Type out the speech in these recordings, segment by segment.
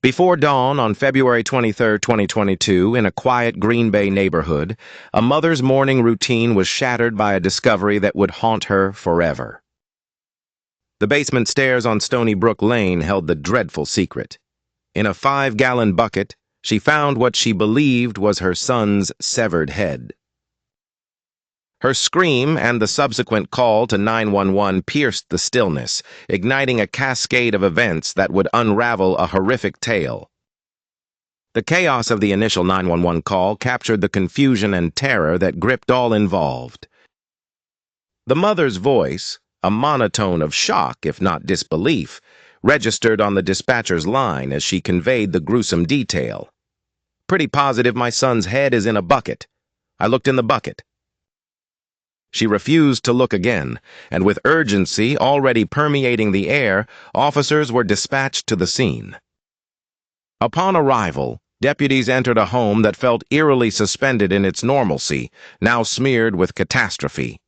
Before dawn on February 23, 2022, in a quiet Green Bay neighborhood, a mother's morning routine was shattered by a discovery that would haunt her forever. The basement stairs on Stony Brook Lane held the dreadful secret. In a 5-gallon bucket, she found what she believed was her son's severed head. Her scream and the subsequent call to 911 pierced the stillness, igniting a cascade of events that would unravel a horrific tale. The chaos of the initial 911 call captured the confusion and terror that gripped all involved. The mother's voice, a monotone of shock if not disbelief, registered on the dispatcher's line as she conveyed the gruesome detail. "Pretty positive my son's head is in a bucket. I looked in the bucket." She refused to look again, and with urgency already permeating the air, officers were dispatched to the scene. Upon arrival, deputies entered a home that felt eerily suspended in its normalcy, now smeared with catastrophe.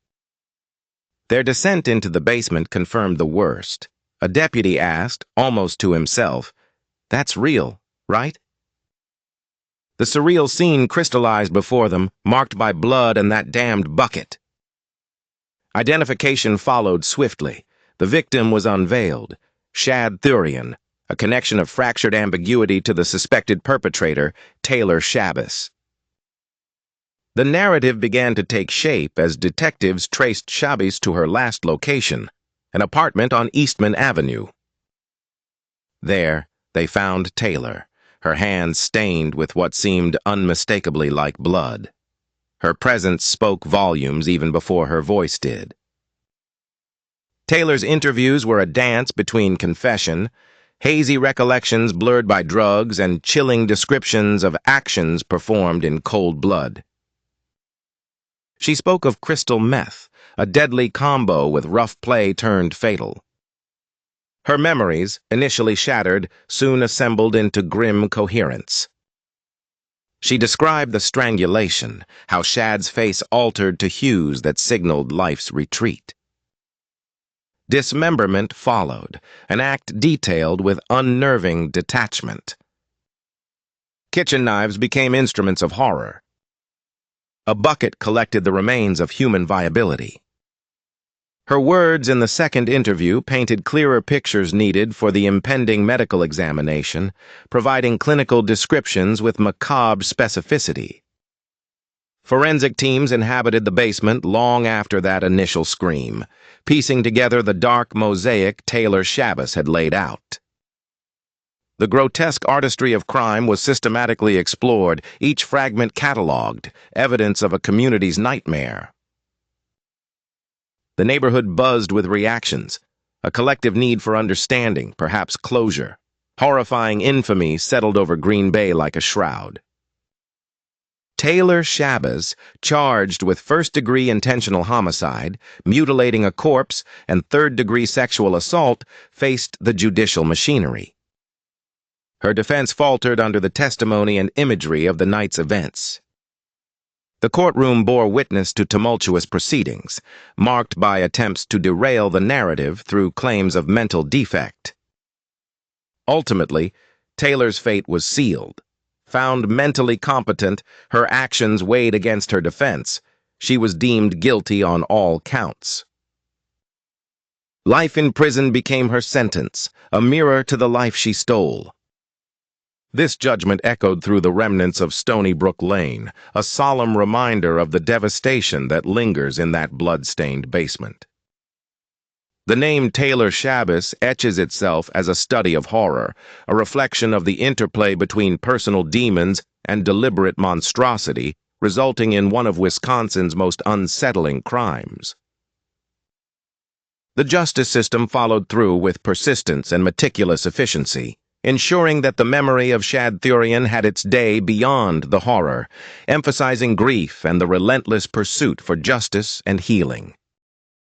Their descent into the basement confirmed the worst. A deputy asked, almost to himself, "That's real, right?" The surreal scene crystallized before them, marked by blood and that damned bucket. Identification followed swiftly. The victim was unveiled. Shad Theurion, a connection of fractured ambiguity to the suspected perpetrator, Taylor Shabbis. The narrative began to take shape as detectives traced Shabbis to her last location, an apartment on Eastman Avenue. There, they found Taylor, her hands stained with what seemed unmistakably like blood. Her presence spoke volumes even before her voice did. Taylor's interviews were a dance between confession, hazy recollections blurred by drugs, and chilling descriptions of actions performed in cold blood. She spoke of crystal meth, a deadly combo with rough play turned fatal. Her memories, initially shattered, soon assembled into grim coherence. She described the strangulation, how Shad's face altered to hues that signaled life's retreat. Dismemberment followed, an act detailed with unnerving detachment. Kitchen knives became instruments of horror. A bucket collected the remains of human viability. Her words in the second interview painted clearer pictures needed for the impending medical examination, providing clinical descriptions with macabre specificity. Forensic teams inhabited the basement long after that initial scream, piecing together the dark mosaic Taylor Shabbis had laid out. The grotesque artistry of crime was systematically explored, each fragment catalogued, evidence of a community's nightmare. The neighborhood buzzed with reactions, a collective need for understanding, perhaps closure. Horrifying infamy settled over Green Bay like a shroud. Taylor Shabbis, charged with first-degree intentional homicide, mutilating a corpse, and third-degree sexual assault, faced the judicial machinery. Her defense faltered under the testimony and imagery of the night's events. The courtroom bore witness to tumultuous proceedings, marked by attempts to derail the narrative through claims of mental defect. Ultimately, Taylor's fate was sealed. Found mentally competent, her actions weighed against her defense. She was deemed guilty on all counts. Life in prison became her sentence, a mirror to the life she stole. This judgment echoed through the remnants of Stony Brook Lane, a solemn reminder of the devastation that lingers in that blood-stained basement. The name Taylor Shabbis etches itself as a study of horror, a reflection of the interplay between personal demons and deliberate monstrosity, resulting in one of Wisconsin's most unsettling crimes. The justice system followed through with persistence and meticulous efficiency, ensuring that the memory of Shad Theurion had its day beyond the horror, emphasizing grief and the relentless pursuit for justice and healing.